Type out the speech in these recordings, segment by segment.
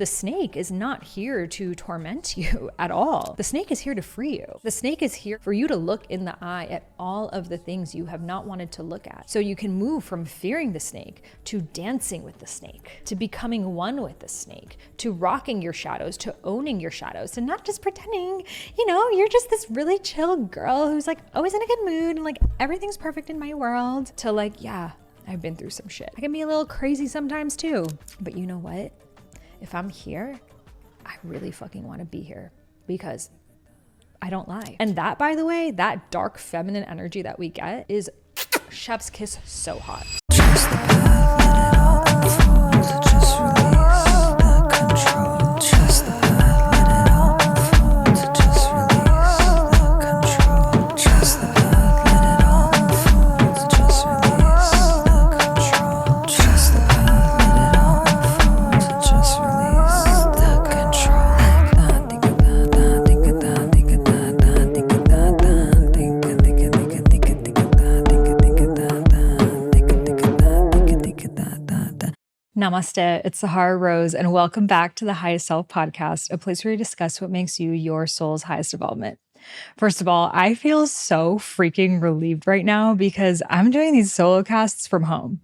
The snake is not here to torment you at all. The snake is here to free you. The snake is here for you to look in the eye at all of the things you have not wanted to look at. So you can move from fearing the snake to dancing with the snake, to becoming one with the snake, to rocking your shadows, to owning your shadows, to not just pretending, you're just this really chill girl who's like always in a good mood and like everything's perfect in my world, to like, yeah, I've been through some shit. I can be a little crazy sometimes too. But you know what? If I'm here, I really fucking want to be here because I don't lie. And that, by the way, that dark feminine energy that we get is chef's kiss so hot. Trust the path, let it all unfold. Just release the control. Trust the path, let it all unfold. Just release the control. Trust the path, let it all unfold. Just release the control. Trust the path, let it all unfold. Just release the control. Namaste, it's Sahara Rose, and welcome back to the Highest Self podcast, a place where we discuss what makes you your soul's highest development. First of all, I feel so freaking relieved right now because I'm doing these solocasts from home.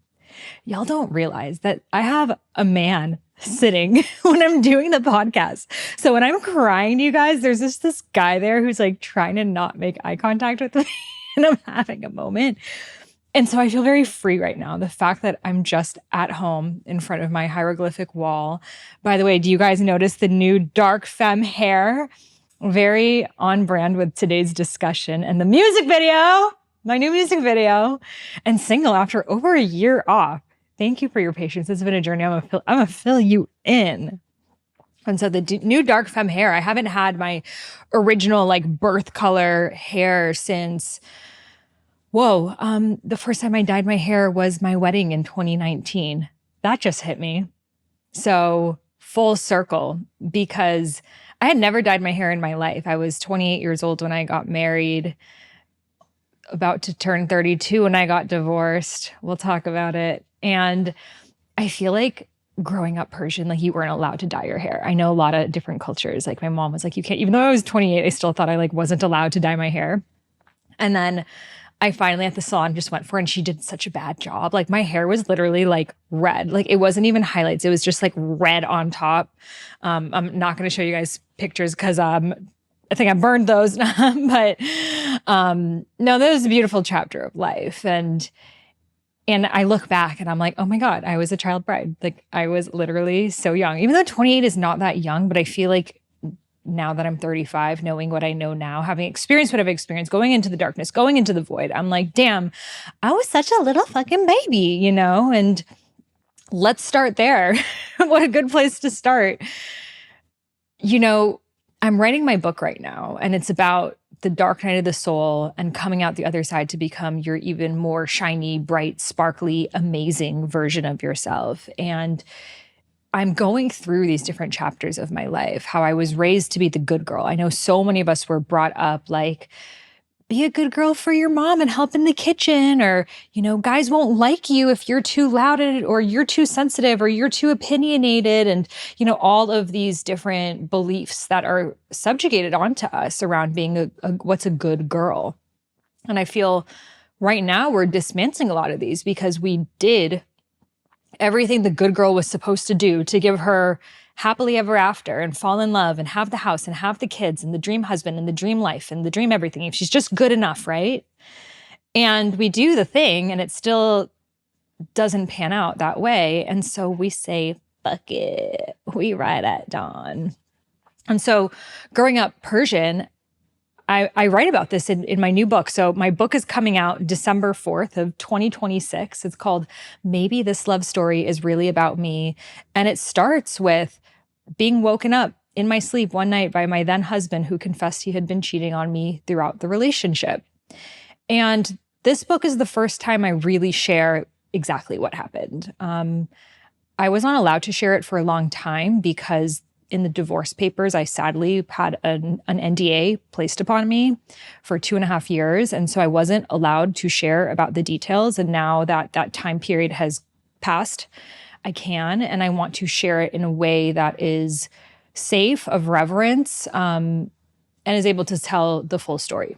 Y'all don't realize that I have a man sitting when I'm doing the podcast. So when I'm crying to you guys, there's just this guy there who's like trying to not make eye contact with me and I'm having a moment. And so I feel very free right now. The fact that I'm just at home in front of my hieroglyphic wall. By the way, do you guys notice the new dark femme hair? Very on brand with today's discussion and the music video, my new music video, and single after over a year off. Thank you for your patience. It's been a journey. I'm gonna fill you in. And so the new dark femme hair, I haven't had my original like birth color hair since the first time I dyed my hair was my wedding in 2019. That just hit me. So full circle, because I had never dyed my hair in my life. I was 28 years old when I got married, about to turn 32 when I got divorced. We'll talk about it. And I feel like growing up Persian, like you weren't allowed to dye your hair. I know a lot of different cultures. Like my mom was like, you can't, even though I was 28, I still thought I like wasn't allowed to dye my hair. And then I finally at the salon just went for it and she did such a bad job. Like my hair was literally like red. Like it wasn't even highlights. It was just like red on top. I'm not going to show you guys pictures because I think I burned those. But no, that was a beautiful chapter of life. And I look back and I'm like, oh my God, I was a child bride. Like I was literally so young. Even though 28 is not that young, but I feel like now that I'm 35, knowing what I know now, having experienced what I've experienced, going into the darkness, going into the void, I'm like, damn, I was such a little fucking baby, And let's start there. What a good place to start. I'm writing my book right now, and it's about the dark night of the soul and coming out the other side to become your even more shiny, bright, sparkly, amazing version of yourself. And I'm going through these different chapters of my life, how I was raised to be the good girl. I know so many of us were brought up like, be a good girl for your mom and help in the kitchen, or, guys won't like you if you're too loud or you're too sensitive or you're too opinionated. And, all of these different beliefs that are subjugated onto us around being what's a good girl. And I feel right now we're dismantling a lot of these because we did everything the good girl was supposed to do to give her happily ever after and fall in love and have the house and have the kids and the dream husband and the dream life and the dream everything. If she's just good enough, right? And we do the thing and it still doesn't pan out that way. And so we say, fuck it. We ride at dawn. And so growing up Persian, I write about this in my new book. So my book is coming out December 4th of 2026. It's called Maybe This Love Story is Really About Me. And it starts with being woken up in my sleep one night by my then husband who confessed he had been cheating on me throughout the relationship. And this book is the first time I really share exactly what happened. I was not allowed to share it for a long time because in the divorce papers, I sadly had an NDA placed upon me for 2.5 years. And so I wasn't allowed to share about the details. And now that that time period has passed, I can, and I want to share it in a way that is safe, of reverence, and is able to tell the full story.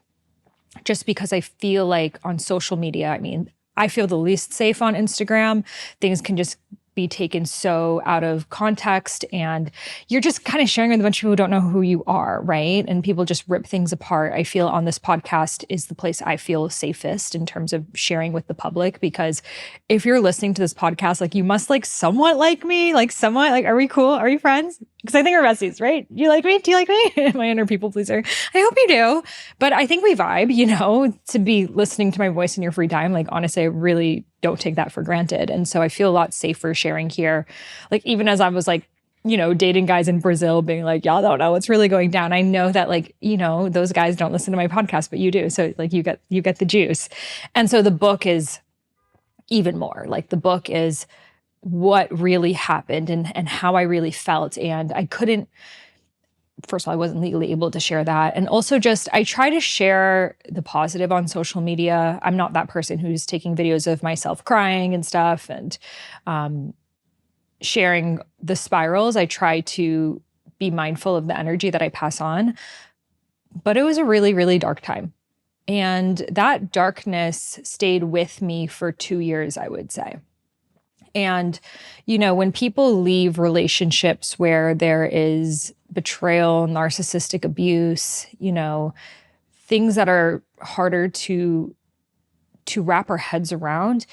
Just because I feel like on social media, I mean, I feel the least safe on Instagram. Things can just be taken so out of context, and you're just kind of sharing with a bunch of people who don't know who you are, right? And people just rip things apart. I feel on this podcast is the place I feel safest in terms of sharing with the public, because if you're listening to this podcast, like, you must like somewhat like me, like somewhat like, are we cool? Are we friends? Because I think we're besties, right? You like me? Do you like me? My inner people pleaser. I hope you do. But I think we vibe, you know, to be listening to my voice in your free time. Like, honestly, I really don't take that for granted. And so I feel a lot safer sharing here. Like, even as I was like, you know, dating guys in Brazil, being like, y'all don't know what's really going down. I know that, like, you know, those guys don't listen to my podcast, but you do. So like, you get the juice. And so the book is even more. Like, the book is what really happened and how I really felt. And I couldn't, first of all, I wasn't legally able to share that. And also just, I try to share the positive on social media. I'm not that person who's taking videos of myself crying and stuff and sharing the spirals. I try to be mindful of the energy that I pass on. But it was a really, really dark time. And that darkness stayed with me for 2 years, I would say. And, you know, when people leave relationships where there is betrayal, narcissistic abuse, you know, things that are harder to wrap our heads around,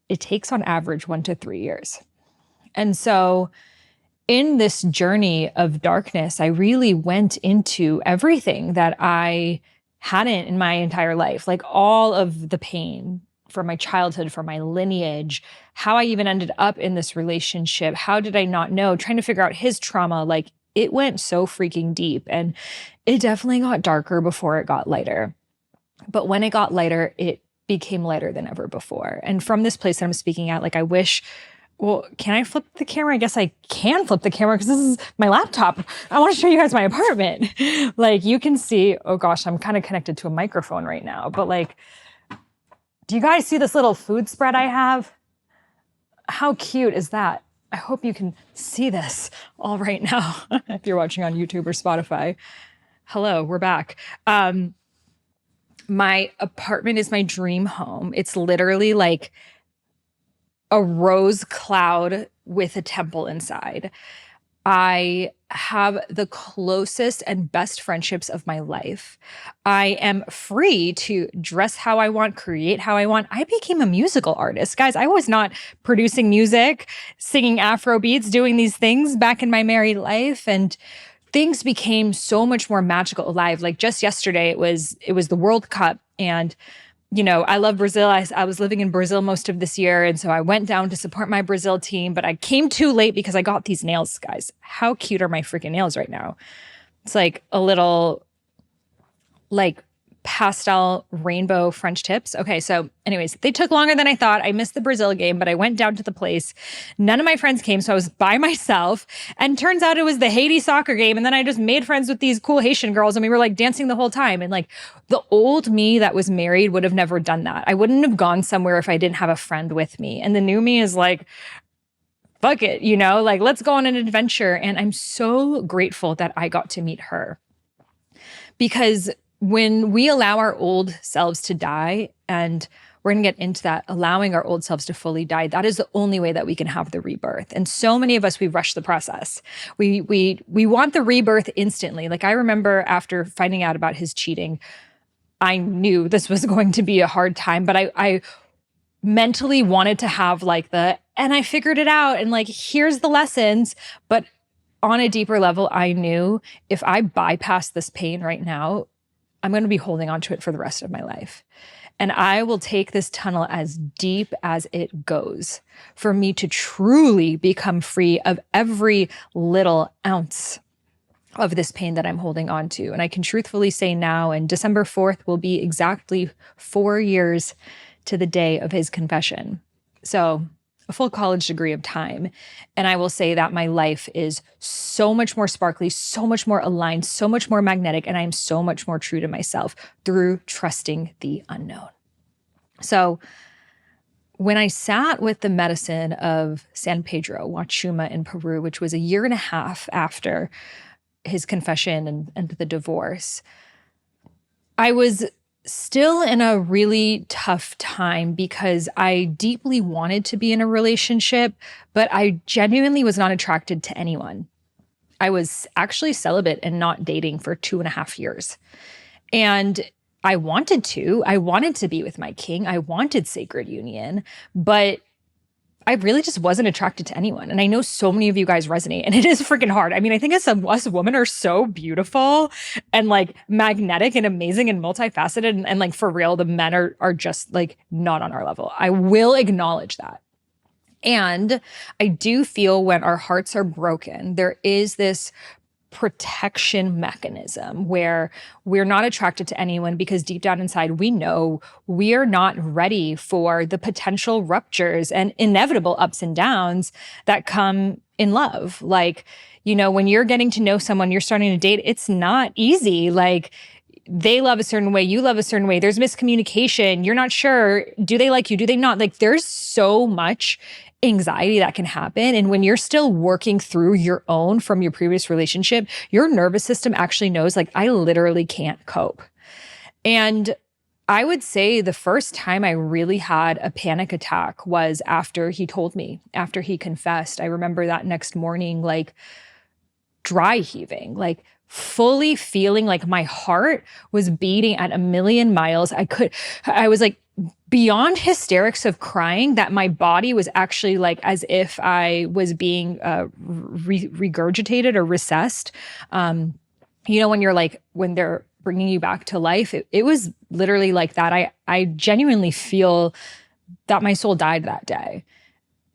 it takes on average 1 to 3 years. And so in this journey of darkness, I really went into everything that I hadn't in my entire life, like all of the pain from my childhood, from my lineage, how I even ended up in this relationship. How did I not know? Trying to figure out his trauma. Like, it went so freaking deep, and it definitely got darker before it got lighter. But when it got lighter, it became lighter than ever before. And from this place that I'm speaking at, like, I wish, well, can I flip the camera? I guess I can flip the camera because this is my laptop. I want to show you guys my apartment. Like, you can see, oh gosh, I'm kind of connected to a microphone right now, but like, do you guys see this little food spread I have? How cute is that? I hope you can see this all right now if you're watching on YouTube or Spotify. Hello, we're back. My apartment is my dream home. It's literally like a rose cloud with a temple inside. I have the closest and best friendships of my life. I am free to dress how I want, create how I want. I became a musical artist. Guys, I was not producing music, singing Afro beats, doing these things back in my married life. And things became so much more magical, alive. Like, just yesterday, it was the World Cup. And you know, I love Brazil. I was living in Brazil most of this year. And so I went down to support my Brazil team, but I came too late because I got these nails, guys. How cute are my freaking nails right now? It's like a little, like, pastel rainbow French tips. Okay, so anyways, they took longer than I thought. I missed the Brazil game, but I went down to the place. None of my friends came, so I was by myself. And turns out it was the Haiti soccer game. And then I just made friends with these cool Haitian girls, and we were like dancing the whole time. And like, the old me that was married would have never done that. I wouldn't have gone somewhere if I didn't have a friend with me. And the new me is like, fuck it, you know, like, let's go on an adventure. And I'm so grateful that I got to meet her, because when we allow our old selves to die, and we're going to get into that, allowing our old selves to fully die, that is the only way that we can have the rebirth. And so many of us, we rush the process. We want the rebirth instantly. Like, I remember after finding out about his cheating, I knew this was going to be a hard time, but I mentally wanted to have like and I figured it out, and like, here's the lessons. But on a deeper level, I knew if I bypass this pain right now, I'm going to be holding on to it for the rest of my life. And I will take this tunnel as deep as it goes for me to truly become free of every little ounce of this pain that I'm holding on to. And I can truthfully say now, and December 4th will be exactly 4 years to the day of his confession. So a full college degree of time. And I will say that my life is so much more sparkly, so much more aligned, so much more magnetic, and I am so much more true to myself through trusting the unknown. So when I sat with the medicine of San Pedro, Huachuma in Peru, which was a year and a half after his confession and the divorce, I was still in a really tough time because I deeply wanted to be in a relationship, but I genuinely was not attracted to anyone. I was actually celibate and not dating for 2.5 years. And I wanted to be with my king. I wanted sacred union, but I really just wasn't attracted to anyone. And I know so many of you guys resonate, and it is freaking hard. I mean, I think us women are so beautiful and like magnetic and amazing and multifaceted. And like for real, the men are just like not on our level. I will acknowledge that. And I do feel when our hearts are broken, there is this protection mechanism where we're not attracted to anyone because deep down inside we know we are not ready for the potential ruptures and inevitable ups and downs that come in love. Like, you know, when you're getting to know someone, you're starting to date, it's not easy. Like, they love a certain way, you love a certain way, there's miscommunication, you're not sure, do they like you, do they not? Like, there's so much anxiety that can happen. And when you're still working through your own from your previous relationship, your nervous system actually knows, like, I literally can't cope. And I would say the first time I really had a panic attack was after he told me, after he confessed. I remember that next morning, like dry heaving, like fully feeling like my heart was beating at 1,000,000 miles. I was like, beyond hysterics of crying, that my body was actually like as if I was being regurgitated or recessed. You know, when you're like, when they're bringing you back to life, it was literally like that. I genuinely feel that my soul died that day.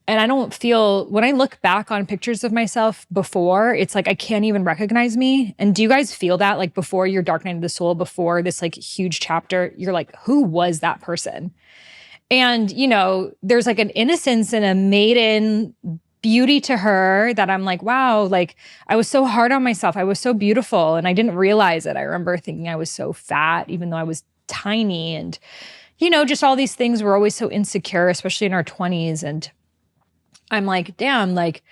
And I don't feel, when I look back on pictures of myself before, it's like I can't even recognize me. And do you guys feel that, like before your dark night of the soul, before this like huge chapter, you're like, who was that person? And, you know, there's like an innocence and a maiden beauty to her that I'm like, wow, like I was so hard on myself. I was so beautiful and I didn't realize it. I remember thinking I was so fat, even though I was tiny. And, you know, just all these things, we're always so insecure, especially in our 20s. And I'm like, damn, like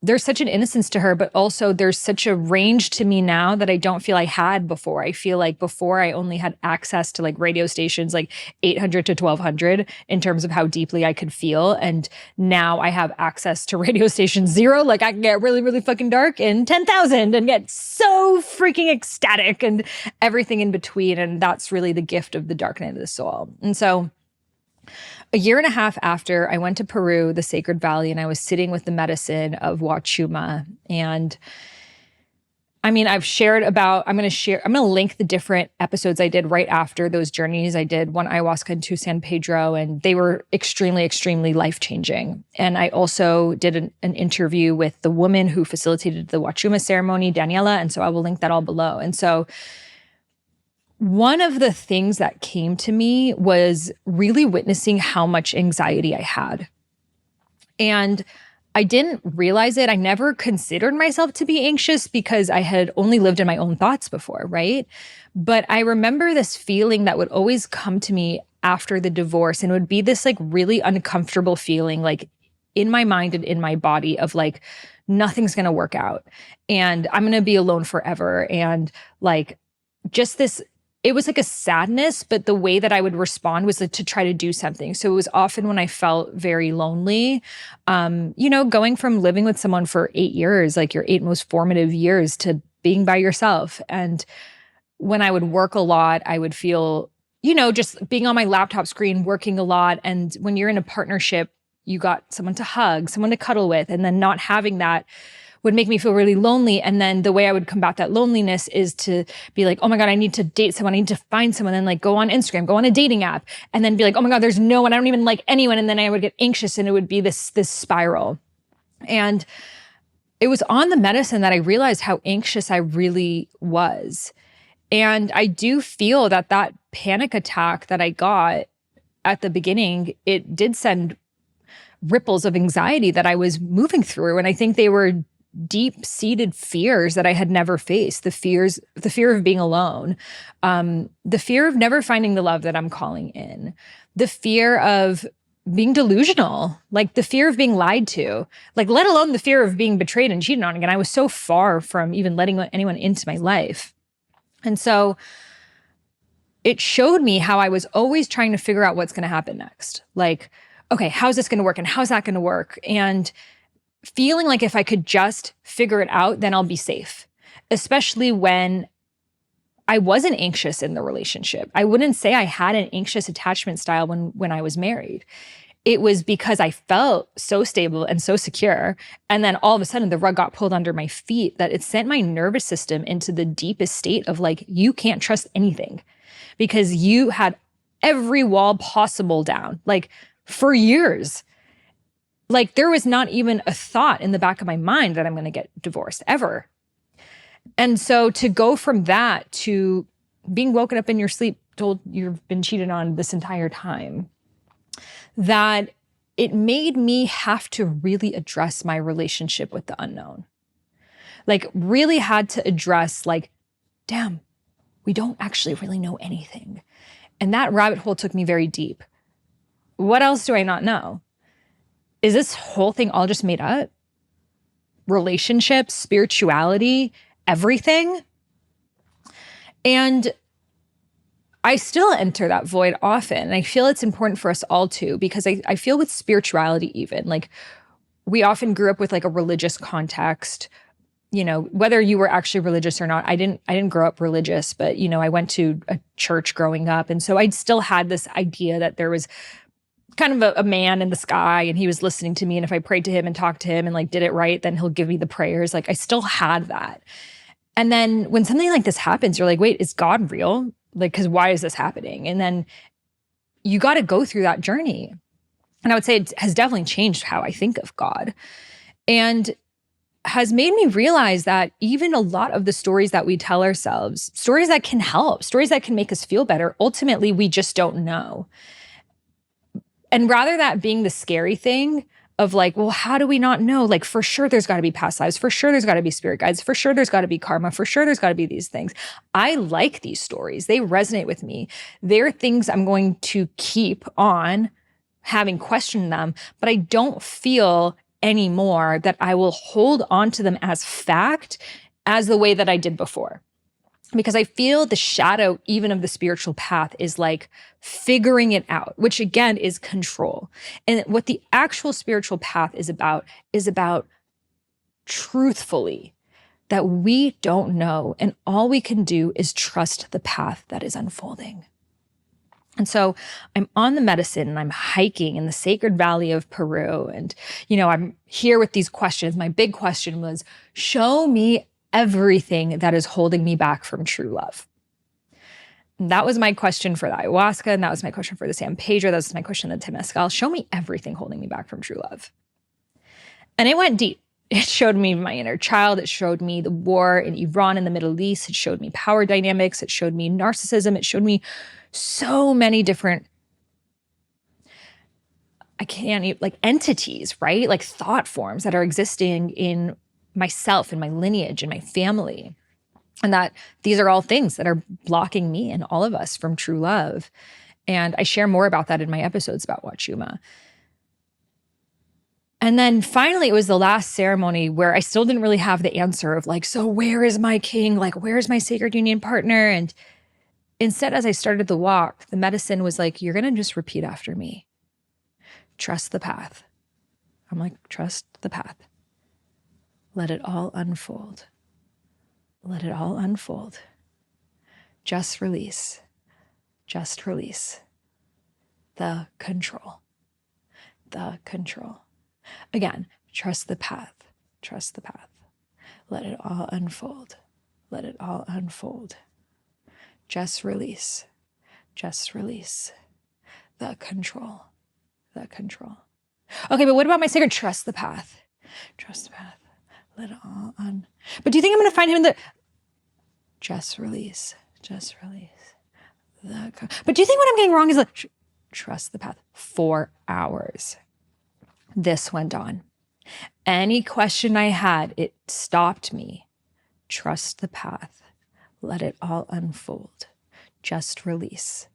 there's such an innocence to her, but also there's such a range to me now that I don't feel I had before. I feel like before I only had access to like radio stations, like 800 to 1200 in terms of how deeply I could feel. And now I have access to radio station 0. Like I can get really, really fucking dark in 10,000 and get so freaking ecstatic and everything in between. And that's really the gift of the dark night of the soul. And so a year and a half after, I went to Peru, the Sacred Valley, and I was sitting with the medicine of Huachuma. And I mean, I'm going to link the different episodes I did right after those journeys. I did one ayahuasca and 2 San Pedro, and they were extremely, extremely life-changing. And I also did an interview with the woman who facilitated the Huachuma ceremony, Daniela. And so I will link that all below. And so one of the things that came to me was really witnessing how much anxiety I had. And I didn't realize it. I never considered myself to be anxious because I had only lived in my own thoughts before, right? But I remember this feeling that would always come to me after the divorce, and it would be this like really uncomfortable feeling like in my mind and in my body of like, nothing's going to work out and I'm going to be alone forever. And like just this, it was like a sadness, but the way that I would respond was like to try to do something. So it was often when I felt very lonely, you know, going from living with someone for 8 years, like your 8 most formative years, to being by yourself. And when I would work a lot, I would feel, you know, just being on my laptop screen, working a lot. And when you're in a partnership, you got someone to hug, someone to cuddle with, and then not having that would make me feel really lonely. And then the way I would combat that loneliness is to be like, oh my God, I need to date someone. I need to find someone. And like go on Instagram, go on a dating app, and then be like, oh my God, there's no one. I don't even like anyone. And then I would get anxious and it would be this spiral. And it was on the medicine that I realized how anxious I really was. And I do feel that that panic attack that I got at the beginning, it did send ripples of anxiety that I was moving through. And I think they were deep-seated fears that I had never faced. The fear of being alone, the fear of never finding the love that I'm calling in, the fear of being delusional, like the fear of being lied to, like let alone the fear of being betrayed and cheated on again. I was so far from even letting anyone into my life. And so it showed me how I was always trying to figure out what's going to happen next. Like, okay, how's this going to work? And how's that going to work? And feeling like if I could just figure it out, then I'll be safe, especially when I wasn't anxious in the relationship. I wouldn't say I had an anxious attachment style when I was married. It was because I felt so stable and so secure. And then all of a sudden the rug got pulled under my feet that it sent my nervous system into the deepest state of like, you can't trust anything because you had every wall possible down, like for years. Like there was not even a thought in the back of my mind that I'm going to get divorced ever. And so to go from that to being woken up in your sleep, told you've been cheated on this entire time, that it made me have to really address my relationship with the unknown. Like really had to address like, damn, we don't actually really know anything. And that rabbit hole took me very deep. What else do I not know? Is this whole thing all just made up? Relationships, spirituality, everything? And I still enter that void often. And I feel it's important for us all to, because I feel with spirituality even, like we often grew up with like a religious context, you know, whether you were actually religious or not. I didn't grow up religious, but you know, I went to a church growing up. And so I still had this idea that there was kind of a man in the sky and he was listening to me. And if I prayed to him and talked to him and like did it right, then he'll give me the prayers. Like I still had that. And then when something like this happens, you're like, wait, is God real? Like, cause why is this happening? And then you got to go through that journey. And I would say it has definitely changed how I think of God and has made me realize that even a lot of the stories that we tell ourselves, stories that can help, stories that can make us feel better, ultimately we just don't know. And rather that being the scary thing of like, well, how do we not know? Like, for sure, there's got to be past lives. For sure, there's got to be spirit guides. For sure, there's got to be karma. For sure, there's got to be these things. I like these stories. They resonate with me. They're things I'm going to keep on having questioned them, but I don't feel anymore that I will hold on to them as fact as the way that I did before. Because I feel the shadow even of the spiritual path is like figuring it out, which again is control. And what the actual spiritual path is about truthfully that we don't know. And all we can do is trust the path that is unfolding. And so I'm on the medicine and I'm hiking in the Sacred Valley of Peru. And, you know, I'm here with these questions. My big question was, show me everything that is holding me back from true love. And that was my question for the ayahuasca. And that was my question for the San Pedro. That was my question in the Temescal. Show me everything holding me back from true love. And it went deep. It showed me my inner child. It showed me the war in Iran and the Middle East. It showed me power dynamics. It showed me narcissism. It showed me so many different, I can't even, like entities, right? Like thought forms that are existing in myself and my lineage and my family. And that these are all things that are blocking me and all of us from true love. And I share more about that in my episodes about Wachuma. And then finally, it was the last ceremony where I still didn't really have the answer of like, so where is my king? Like, where's my sacred union partner? And instead, as I started the walk, the medicine was like, you're going to just repeat after me. Trust the path. I'm like, trust the path. Let it all unfold. Let it all unfold. Just release. Just release. The control. The control. Again, trust the path. Trust the path. Let it all unfold. Let it all unfold. Just release. Just release. The control. The control. Okay, but what about my sacred trust the path? Trust the path. Let it all on. But do you think I'm going to find him in the... Just release. Just release. But do you think what I'm getting wrong is like, trust the path. 4 hours. This went on. Any question I had, it stopped me. Trust the path. Let it all unfold. Just release.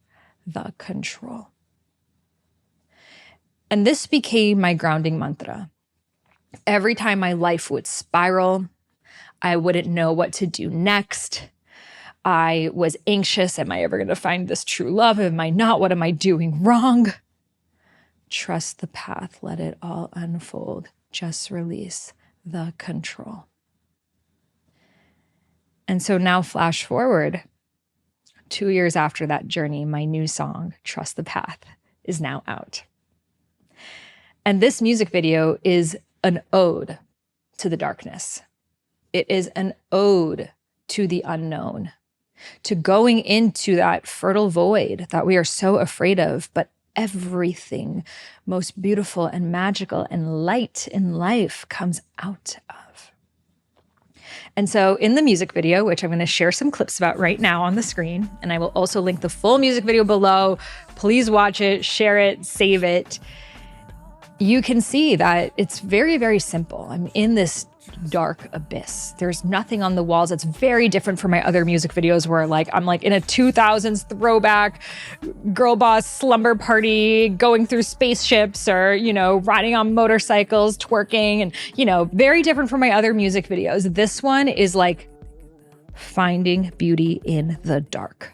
The control. And this became my grounding mantra. Every time my life would spiral, I wouldn't know what to do next. I was anxious. Am I ever going to find this true love? Am I not? What am I doing wrong? Trust the path. Let it all unfold. Just release the control. And so now flash forward 2 years after that journey, my new song, Trust the Path, is now out. And this music video is an ode to the darkness. It is an ode to the unknown, to going into that fertile void that we are so afraid of, but everything most beautiful and magical and light in life comes out of. And so in the music video, which I'm going to share some clips about right now on the screen, and I will also link the full music video below. Please watch it, share it, save it. You can see that it's very, very simple. I'm in this dark abyss. There's nothing on the walls. It's very different from my other music videos where I'm in a 2000s throwback girl boss slumber party, going through spaceships or, riding on motorcycles, twerking, and, very different from my other music videos. This one is like finding beauty in the dark.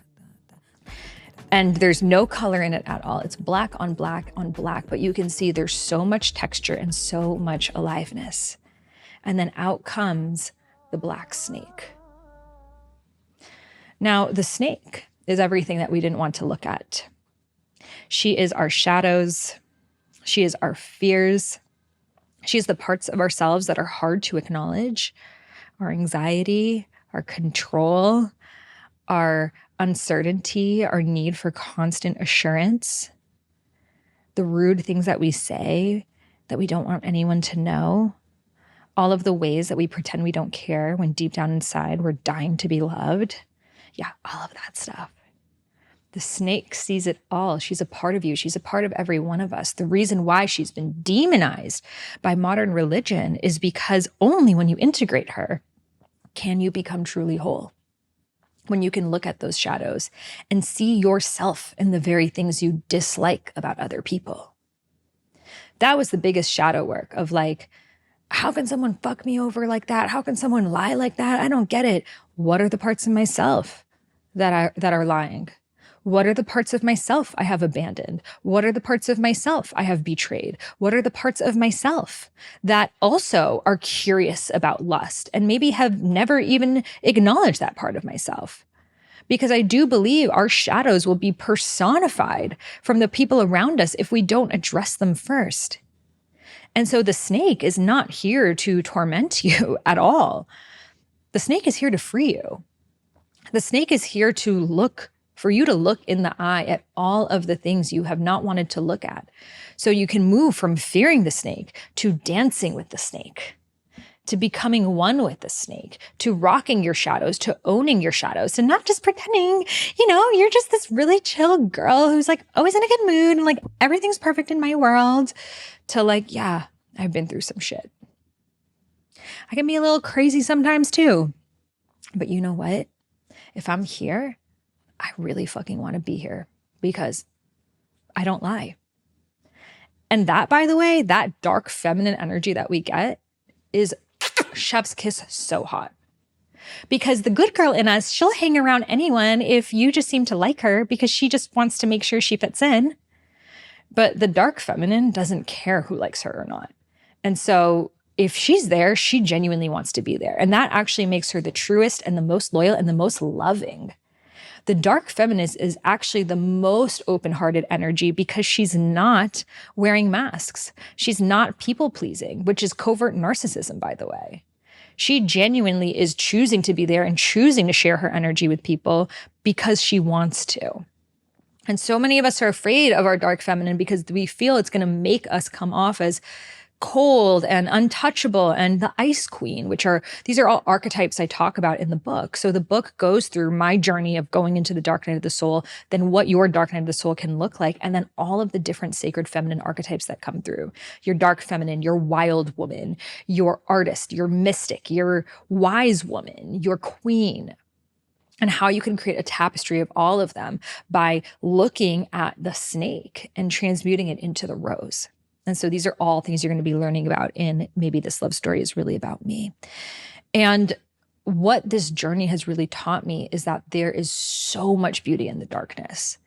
And there's no color in it at all. It's black on black on black, but you can see there's so much texture and so much aliveness. And then out comes the black snake. Now, the snake is everything that we didn't want to look at. She is our shadows. She is our fears. She is the parts of ourselves that are hard to acknowledge. Our anxiety, our control, our uncertainty, our need for constant assurance, the rude things that we say that we don't want anyone to know, all of the ways that we pretend we don't care when deep down inside we're dying to be loved. Yeah, all of that stuff. The snake sees it all. She's a part of you. She's a part of every one of us. The reason why she's been demonized by modern religion is because only when you integrate her can you become truly whole. When you can look at those shadows and see yourself in the very things you dislike about other people. That was the biggest shadow work of how can someone fuck me over like that? How can someone lie like that? I don't get it. What are the parts of myself that are lying? What are the parts of myself I have abandoned? What are the parts of myself I have betrayed? What are the parts of myself that also are curious about lust and maybe have never even acknowledged that part of myself? Because I do believe our shadows will be personified from the people around us if we don't address them first. And so the snake is not here to torment you at all. The snake is here to free you. The snake is here for you to look in the eye at all of the things you have not wanted to look at. So you can move from fearing the snake to dancing with the snake, to becoming one with the snake, to rocking your shadows, to owning your shadows, to not just pretending, you're just this really chill girl who's always in a good mood and everything's perfect in my world, to yeah, I've been through some shit. I can be a little crazy sometimes too. But you know what? If I'm here, I really fucking want to be here because I don't lie. And that, by the way, that dark feminine energy that we get is chef's kiss so hot. Because the good girl in us, she'll hang around anyone if you just seem to like her because she just wants to make sure she fits in. But the dark feminine doesn't care who likes her or not. And so if she's there, she genuinely wants to be there. And that actually makes her the truest and the most loyal and the most loving. The dark feminist is actually the most open-hearted energy because she's not wearing masks. She's not people-pleasing, which is covert narcissism, by the way. She genuinely is choosing to be there and choosing to share her energy with people because she wants to. And so many of us are afraid of our dark feminine because we feel it's going to make us come off as cold and untouchable and the ice queen, these are all archetypes I talk about in the book. So the book goes through my journey of going into the dark night of the soul, then what your dark night of the soul can look like, and then all of the different sacred feminine archetypes that come through. Your dark feminine, your wild woman, your artist, your mystic, your wise woman, your queen, and how you can create a tapestry of all of them by looking at the snake and transmuting it into the rose. And so these are all things you're going to be learning about in Maybe This Love Story is Really About Me. And what this journey has really taught me is that there is so much beauty in the darkness.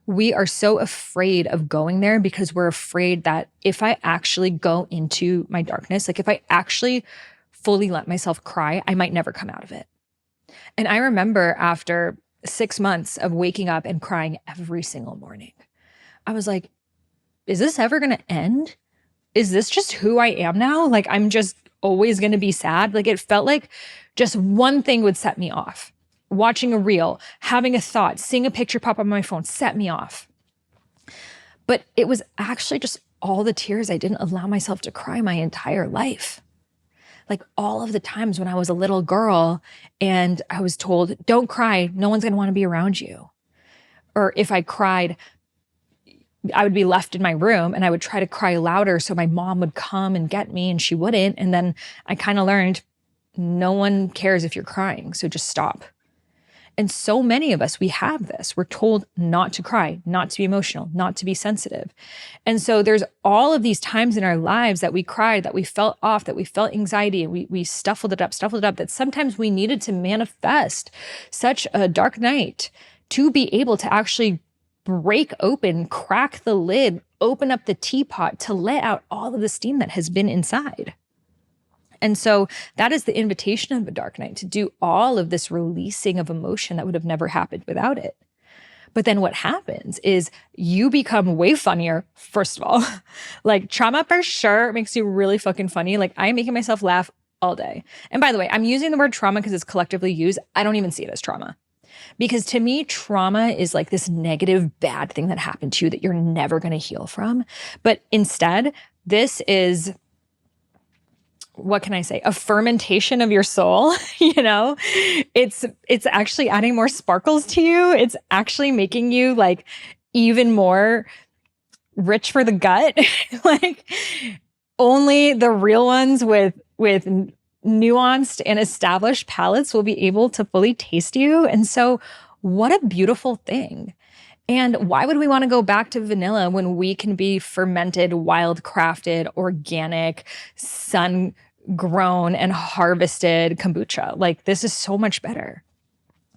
We are so afraid of going there because we're afraid that if I actually go into my darkness, like if I actually fully let myself cry, I might never come out of it. And I remember after 6 months of waking up and crying every single morning, I was like, is this ever going to end? Is this just who I am now? Like, I'm just always going to be sad. Like, it felt like just one thing would set me off. Watching a reel, having a thought, seeing a picture pop up on my phone set me off. But it was actually just all the tears I didn't allow myself to cry my entire life. Like all of the times when I was a little girl and I was told, don't cry, no one's going to want to be around you. Or if I cried, I would be left in my room and I would try to cry louder so my mom would come and get me, and she wouldn't. And then I kind of learned no one cares if you're crying, so just stop. And so many of us, we have this. We're told not to cry, not to be emotional, not to be sensitive. And so there's all of these times in our lives that we cried, that we felt off, that we felt anxiety, and we stuffled it up, that sometimes we needed to manifest such a dark night to be able to actually break open, crack the lid, open up the teapot to let out all of the steam that has been inside. And so that is the invitation of a dark night, to do all of this releasing of emotion that would have never happened without it. But then what happens is you become way funnier, first of all. Like trauma for sure makes you really fucking funny. Like I'm making myself laugh all day. And by the way, I'm using the word trauma because it's collectively used. I don't even see it as trauma. Because to me, trauma is like this negative, bad thing that happened to you that you're never going to heal from. But instead, this is, what can I say? A fermentation of your soul. You know, it's actually adding more sparkles to you. It's actually making you like even more rich for the gut. Like only the real ones with nuanced and established palates will be able to fully taste you. And so what a beautiful thing. And why would we want to go back to vanilla when we can be fermented, wild crafted, organic, sun grown and harvested kombucha? Like this is so much better.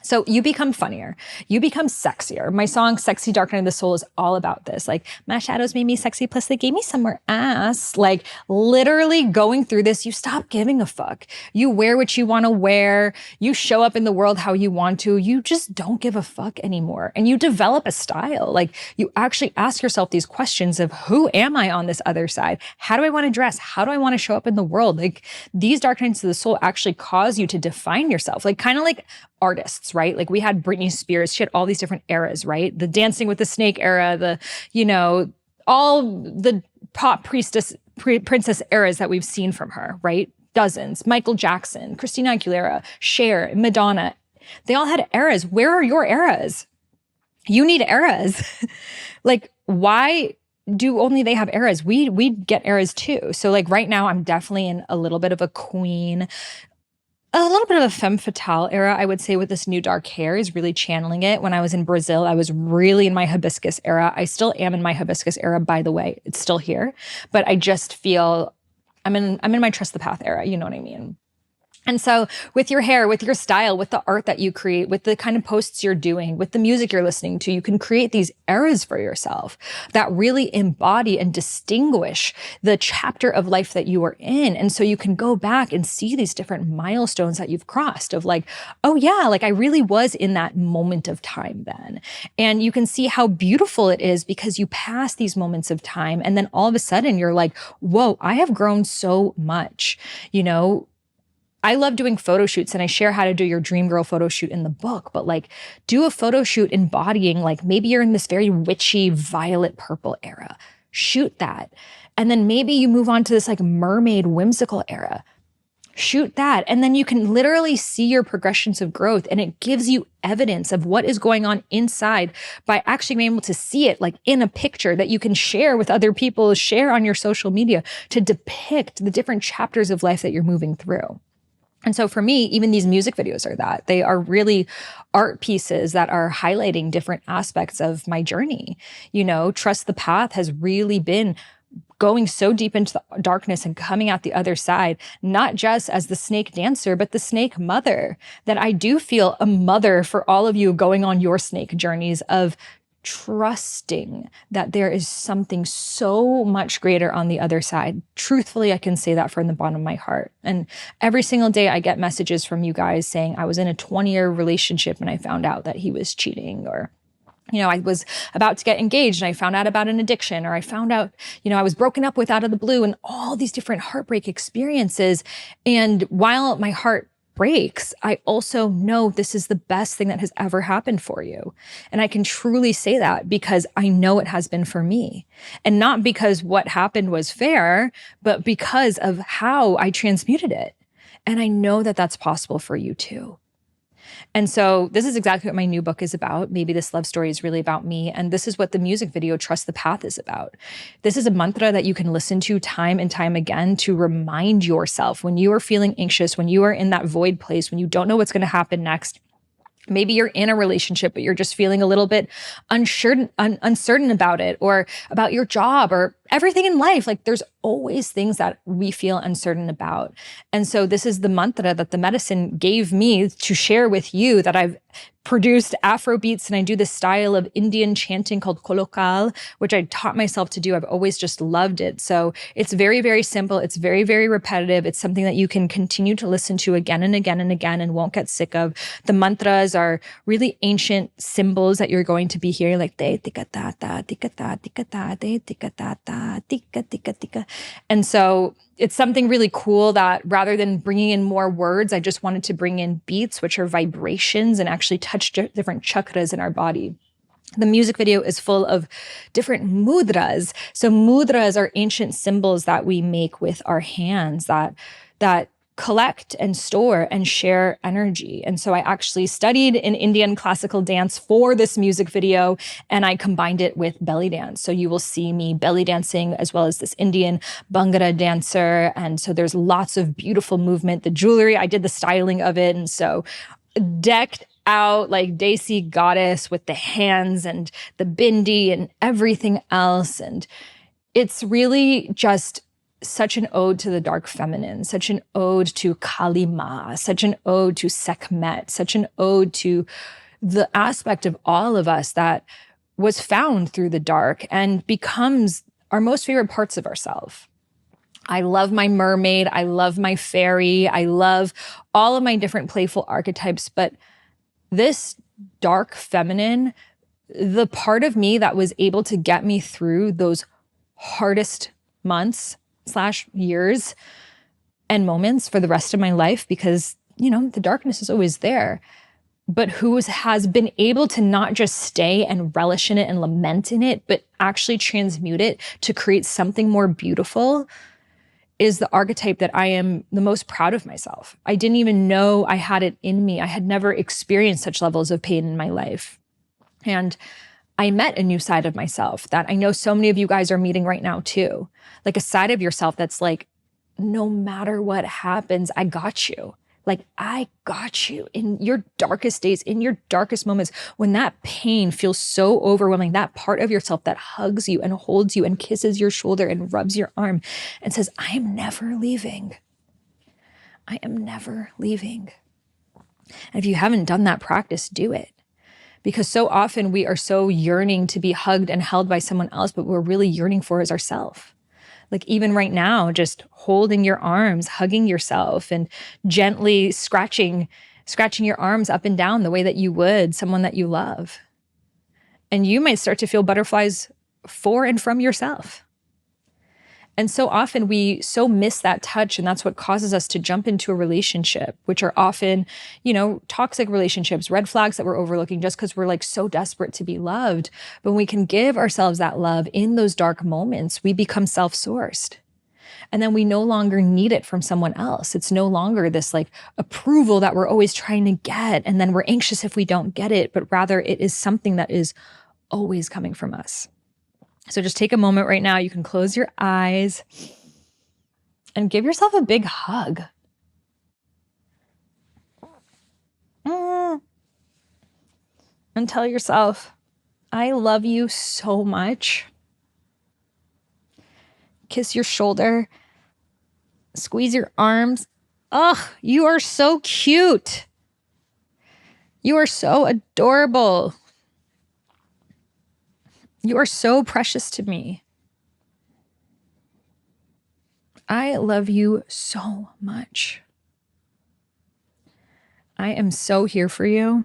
So you become funnier. You become sexier. My song, Sexy Dark Night of the Soul, is all about this. Like, my shadows made me sexy, plus they gave me some more ass. Like, literally going through this, you stop giving a fuck. You wear what you want to wear. You show up in the world how you want to. You just don't give a fuck anymore. And you develop a style. Like, you actually ask yourself these questions of, who am I on this other side? How do I want to dress? How do I want to show up in the world? Like, these dark nights of the soul actually cause you to define yourself. Like, kind of like artists, right? Like we had Britney Spears, she had all these different eras, right? The Dancing with the Snake era, the, you know, all the pop princess eras that we've seen from her, right? Dozens. Michael Jackson, Christina Aguilera, Cher, Madonna. They all had eras. Where are your eras? You need eras. Like, why do only they have eras? We get eras too. So like right now, I'm definitely in a little bit of a queen, a little bit of a femme fatale era, I would say, with this new dark hair is really channeling it. When I was in Brazil, I was really in my hibiscus era. I still am in my hibiscus era, by the way. It's still here. But I just feel I'm in my trust the path era. You know what I mean? And so with your hair, with your style, with the art that you create, with the kind of posts you're doing, with the music you're listening to, you can create these eras for yourself that really embody and distinguish the chapter of life that you are in. And so you can go back and see these different milestones that you've crossed of like, oh yeah, like I really was in that moment of time then. And you can see how beautiful it is because you pass these moments of time and then all of a sudden you're like, whoa, I have grown so much, you know. I love doing photo shoots and I share how to do your dream girl photo shoot in the book, but like do a photo shoot embodying, like maybe you're in this very witchy violet purple era, shoot that. And then maybe you move on to this like mermaid whimsical era, shoot that. And then you can literally see your progressions of growth and it gives you evidence of what is going on inside by actually being able to see it like in a picture that you can share with other people, share on your social media to depict the different chapters of life that you're moving through. And so for me, even these music videos are that. They are really art pieces that are highlighting different aspects of my journey. You know, Trust the Path has really been going so deep into the darkness and coming out the other side, not just as the snake dancer, but the snake mother, that I do feel a mother for all of you going on your snake journeys of trusting that there is something so much greater on the other side. Truthfully, I can say that from the bottom of my heart. And every single day I get messages from you guys saying I was in a 20-year relationship and I found out that he was cheating, or I was about to get engaged and I found out about an addiction, or I found out, I was broken up with out of the blue, and all these different heartbreak experiences. And while my heart breaks, I also know this is the best thing that has ever happened for you. And I can truly say that because I know it has been for me. And not because what happened was fair, but because of how I transmuted it. And I know that that's possible for you too. And so this is exactly what my new book is about. Maybe this love story is really about me. And this is what the music video, Trust the Path, is about. This is a mantra that you can listen to time and time again to remind yourself when you are feeling anxious, when you are in that void place, when you don't know what's going to happen next. Maybe you're in a relationship, but you're just feeling a little bit uncertain about it, or about your job, or everything in life. Like, there's always things that we feel uncertain about. And so this is the mantra that the medicine gave me to share with you, that I've produced Afro beats, and I do this style of Indian chanting called solocast, which I taught myself to do. I've always just loved it. So it's very, very simple. It's very, very repetitive. It's something that you can continue to listen to again and again and again and won't get sick of. The mantras are really ancient symbols that you're going to be hearing, like te tika ta ta tika ta tika ta te tika ta ta tika tika tika. And so it's something really cool that rather than bringing in more words, I just wanted to bring in beats, which are vibrations, and actually touch different chakras in our body. The music video is full of different mudras. So mudras are ancient symbols that we make with our hands that collect and store and share energy. And so I actually studied in Indian classical dance for this music video, and I combined it with belly dance. So you will see me belly dancing as well as this Indian Bhangra dancer. And so there's lots of beautiful movement. The jewelry, I did the styling of it. And so decked out like Desi goddess with the hands and the bindi and everything else. And it's really just such an ode to the dark feminine, such an ode to Kali Ma, such an ode to Sekhmet, such an ode to the aspect of all of us that was found through the dark and becomes our most favorite parts of ourselves. I love my mermaid. I love my fairy. I love all of my different playful archetypes. But this dark feminine, the part of me that was able to get me through those hardest months / years and moments for the rest of my life, because, the darkness is always there, but who has been able to not just stay and relish in it and lament in it, but actually transmute it to create something more beautiful, is the archetype that I am the most proud of myself. I didn't even know I had it in me. I had never experienced such levels of pain in my life. And I met a new side of myself that I know so many of you guys are meeting right now too. Like a side of yourself that's like, no matter what happens, I got you. Like, I got you in your darkest days, in your darkest moments, when that pain feels so overwhelming, that part of yourself that hugs you and holds you and kisses your shoulder and rubs your arm and says, I am never leaving. I am never leaving. And if you haven't done that practice, do it. Because so often we are so yearning to be hugged and held by someone else, but what we're really yearning for is ourself. Like, even right now, just holding your arms, hugging yourself, and gently scratching your arms up and down the way that you would someone that you love. And you might start to feel butterflies for and from yourself. And so often we so miss that touch, and that's what causes us to jump into a relationship, which are often, toxic relationships, red flags that we're overlooking just because we're like so desperate to be loved. But when we can give ourselves that love in those dark moments, we become self-sourced. And then we no longer need it from someone else. It's no longer this like approval that we're always trying to get, and then we're anxious if we don't get it, but rather it is something that is always coming from us. So just take a moment right now. You can close your eyes and give yourself a big hug. And tell yourself, I love you so much. kiss your shoulder, squeeze your arms. Ugh, you are so cute. You are so adorable. You are so precious to me. I love you so much. I am so here for you.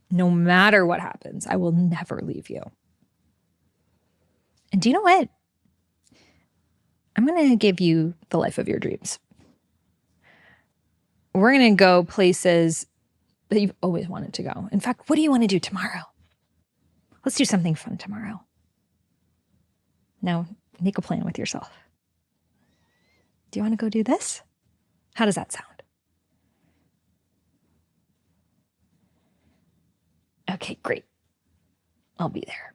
No matter what happens, I will never leave you. And do you know what? I'm going to give you the life of your dreams. We're going to go places that you've always wanted to go. In fact, what do you want to do tomorrow? Let's do something fun tomorrow. Now, make a plan with yourself. Do you want to go do this? How does that sound? Okay, great. I'll be there.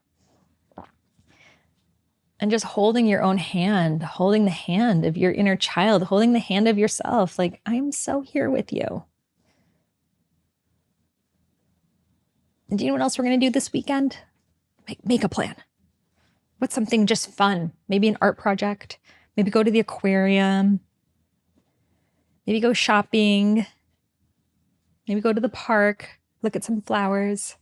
And just holding your own hand, holding the hand of your inner child, holding the hand of yourself. Like, I'm so here with you. And do you know what else we're going to do this weekend? Make a plan. What's something just fun? Maybe an art project. Maybe go to the aquarium. Maybe go shopping. Maybe go to the park. Look at some flowers.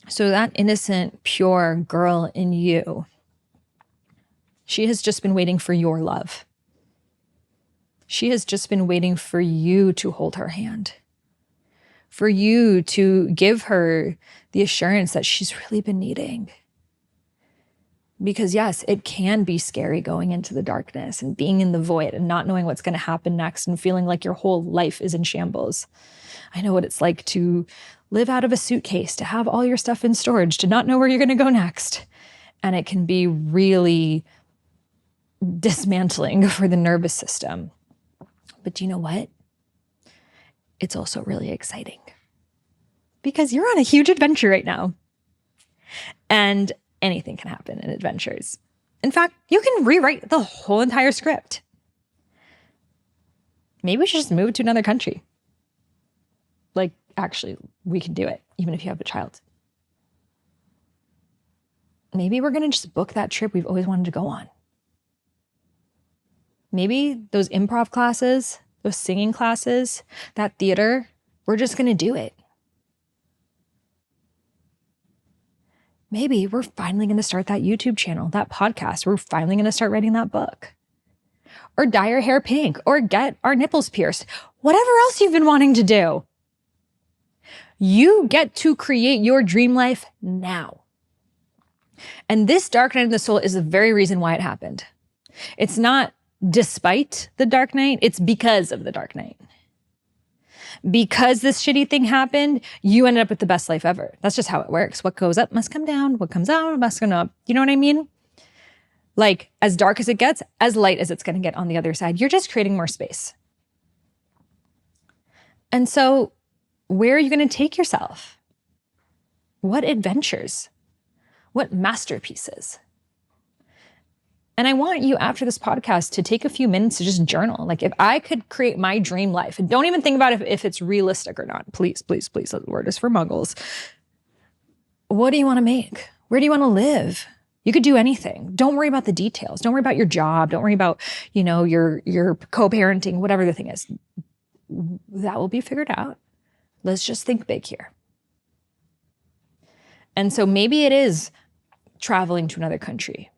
So that innocent, pure girl in you, she has just been waiting for your love. She has just been waiting for you to hold her hand, for you to give her the assurance that she's really been needing. Because yes, it can be scary going into the darkness and being in the void and not knowing what's going to happen next and feeling like your whole life is in shambles. I know what it's like to live out of a suitcase, to have all your stuff in storage, to not know where you're going to go next. And it can be really dismantling for the nervous system. But do you know what? It's also really exciting because you're on a huge adventure right now. And anything can happen in adventures. In fact, you can rewrite the whole entire script. Maybe we should just move to another country. Like, actually, we can do it, even if you have a child. Maybe we're going to just book that trip we've always wanted to go on. Maybe those improv classes, those singing classes, that theater, we're just going to do it. Maybe we're finally going to start that YouTube channel, that podcast. We're finally going to start writing that book. Or dye our hair pink, or get our nipples pierced. Whatever else you've been wanting to do. You get to create your dream life now. And this dark night of the soul is the very reason why it happened. It's not despite the dark night, it's because of the dark night. Because this shitty thing happened, you ended up with the best life ever. That's just how it works. What goes up must come down. What comes down must come up. You know what I mean? Like, as dark as it gets, as light as it's going to get on the other side. You're just creating more space. And so, where are you going to take yourself? What adventures? What masterpieces? And I want you after this podcast to take a few minutes to just journal. Like, if I could create my dream life, and don't even think about if it's realistic or not. Please, please, please. The word is for muggles. What do you want to make? Where do you want to live? You could do anything. Don't worry about the details. Don't worry about your job. Don't worry about, your co-parenting, whatever the thing is. That will be figured out. Let's just think big here. And so maybe it is traveling to another country.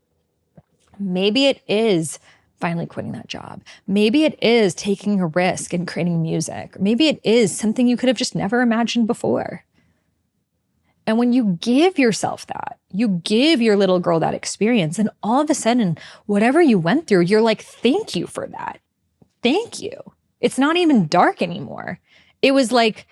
Maybe it is finally quitting that job. Maybe it is taking a risk and creating music. Maybe it is something you could have just never imagined before. And when you give yourself that, you give your little girl that experience, and all of a sudden, whatever you went through, you're like, thank you for that. Thank you. It's not even dark anymore. It was like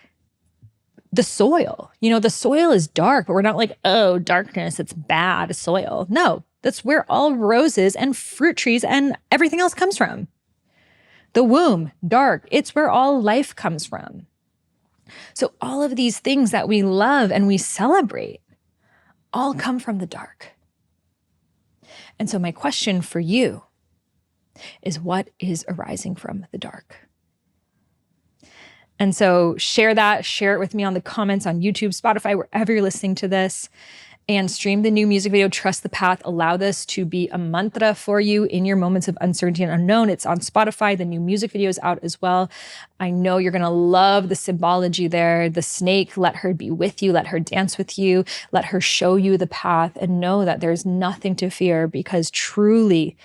the soil. The soil is dark, but we're not like, oh, darkness, it's bad soil. No, that's where all roses and fruit trees and everything else comes from. The womb, dark. It's where all life comes from. So all of these things that we love and we celebrate all come from the dark. And so my question for you is, what is arising from the dark? And so share it with me on the comments on YouTube, Spotify, wherever you're listening to this, and stream the new music video, Trust the Path. Allow this to be a mantra for you in your moments of uncertainty and unknown. It's on Spotify. The new music video is out as well. I know you're going to love the symbology there. The snake, let her be with you. Let her dance with you. Let her show you the path, and know that there's nothing to fear, because truly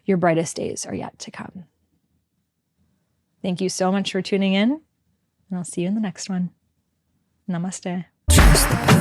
your brightest days are yet to come. Thank you so much for tuning in, and I'll see you in the next one. Namaste. Trust the path.